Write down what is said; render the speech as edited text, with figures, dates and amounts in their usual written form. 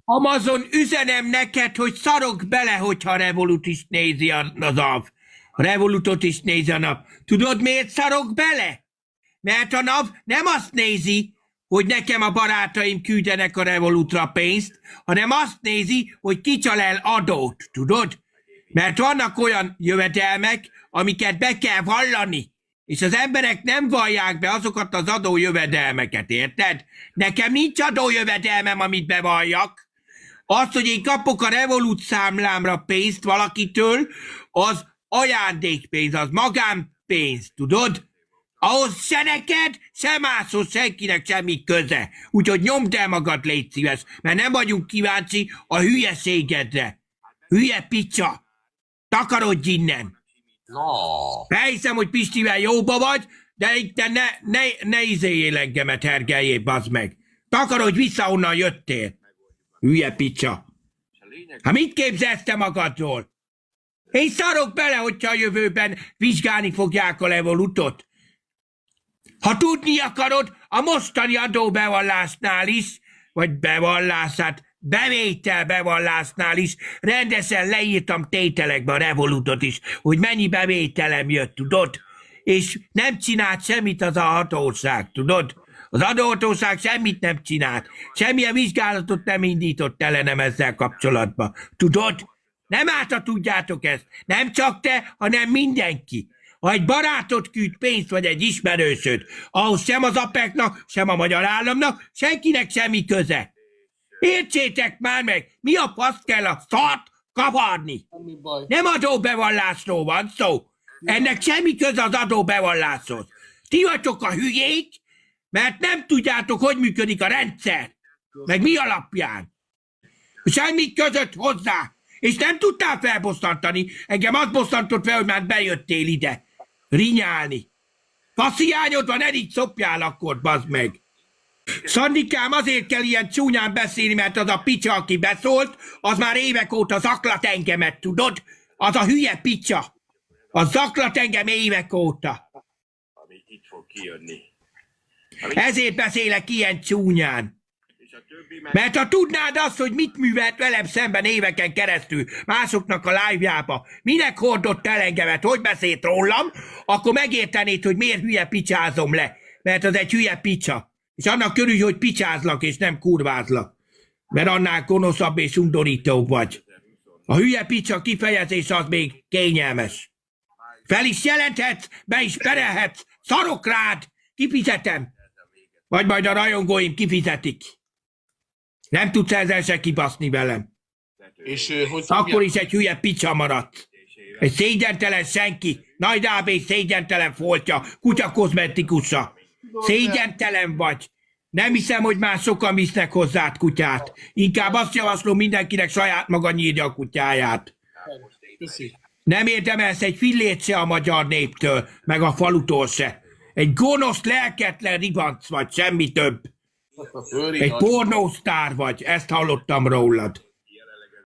Amazon, üzenem neked, hogy szarok bele, hogyha a Revolut is nézi a NAV. A Revolutot is nézi a nap. Tudod, miért szarok bele? Mert a NAV nem azt nézi, hogy nekem a barátaim küldenek a Revolutra pénzt, hanem azt nézi, hogy kicsal el adót, tudod? Mert vannak olyan jövedelmek, amiket be kell vallani, és az emberek nem vallják be azokat az adójövedelmeket, érted? Nekem nincs adójövedelmem, amit bevalljak. Az, hogy én kapok a Revolut számlámra pénzt valakitől, az ajándékpénz, az magánpénz, tudod? Ahhoz se neked, se máshoz senkinek semmi köze. Úgyhogy nyomd el magad, légy szíves, mert nem vagyunk kíváncsi a hülyeségedre. Hülye picsa! Takarodj innen! No. Felhiszem, hogy Pistivel jóba vagy, de itt ne izéljél engemet, hergeljél, bazd meg. Takarodj vissza, onnan jöttél. Hülye picsa. Hát mit képzelsz te magadról? Én szarok bele, hogyha a jövőben vizsgálni fogják a Revolutot. Ha tudni akarod, a mostani adóbevallásnál is, vagy bevallását, bevétel bevallásnál is rendesen leírtam tételekbe a Revolutot is, hogy mennyi bevételem jött, tudod? És nem csinált semmit az a hatóság, tudod? Az adóhatóság semmit nem csinált. Semmilyen vizsgálatot nem indított ellenem ezzel kapcsolatban. Tudod? Nem átra tudjátok ezt. Nem csak te, hanem mindenki. Ha egy barátod küld pénzt, vagy egy ismerősöd, ahhoz sem az APEC-nak, sem a magyar államnak, senkinek semmi köze. Értsétek már meg, mi a fasz kell a szart kavarni? Nem adóbevallásról van szó. Ennek semmi köze az adóbevalláshoz. Ti vagytok a hülyék, mert nem tudjátok, hogy működik a rendszer. Meg mi alapján. Semmi között hozzá. És nem tudtál felbosszantani. Engem azt bosszantott fel, hogy már bejöttél ide. Rinyálni. Fasziányod van, ne így szopjál akkor, bazd meg. Szandikám, azért kell ilyen csúnyán beszélni, mert az a picsa, aki beszólt, az már évek óta zaklat engemet, tudod? Az a hülye picsa. Az zaklat engem évek óta. Ami itt fog kijönni. Ezért beszélek ilyen csúnyán. Mert ha tudnád azt, hogy mit művelt velem szemben éveken keresztül másoknak a live-jába, minek hordott el engemet, hogy beszélt rólam, akkor megértenéd, hogy miért hülye picsázom le. Mert az egy hülye picsa. És annak körül, hogy picsázlak és nem kurvázlak. Mert annál gonoszabb és undorítóbb vagy. A hülye picsa kifejezés az még kényelmes. Fel is jelenthetsz, be is perelhetsz, szarok rád, kifizetem. Vagy majd a rajongóim kifizetik. Nem tudsz ezzel se kibaszni velem. És, hogy akkor is egy hülye picsa maradt. Egy szégyentelen senki, Nagy AB szégyentelen foltja, kutya kozmetikusa. Szégyentelen vagy. Nem hiszem, hogy már sokan visznek hozzád kutyát. Inkább azt javaslom, mindenkinek saját maga nyírja a kutyáját. Nem érdemelsz egy fillét se a magyar néptől, meg a falutól se. Egy gonosz, lelketlen ribanc vagy, semmi több. Egy pornósztár vagy, ezt hallottam rólad.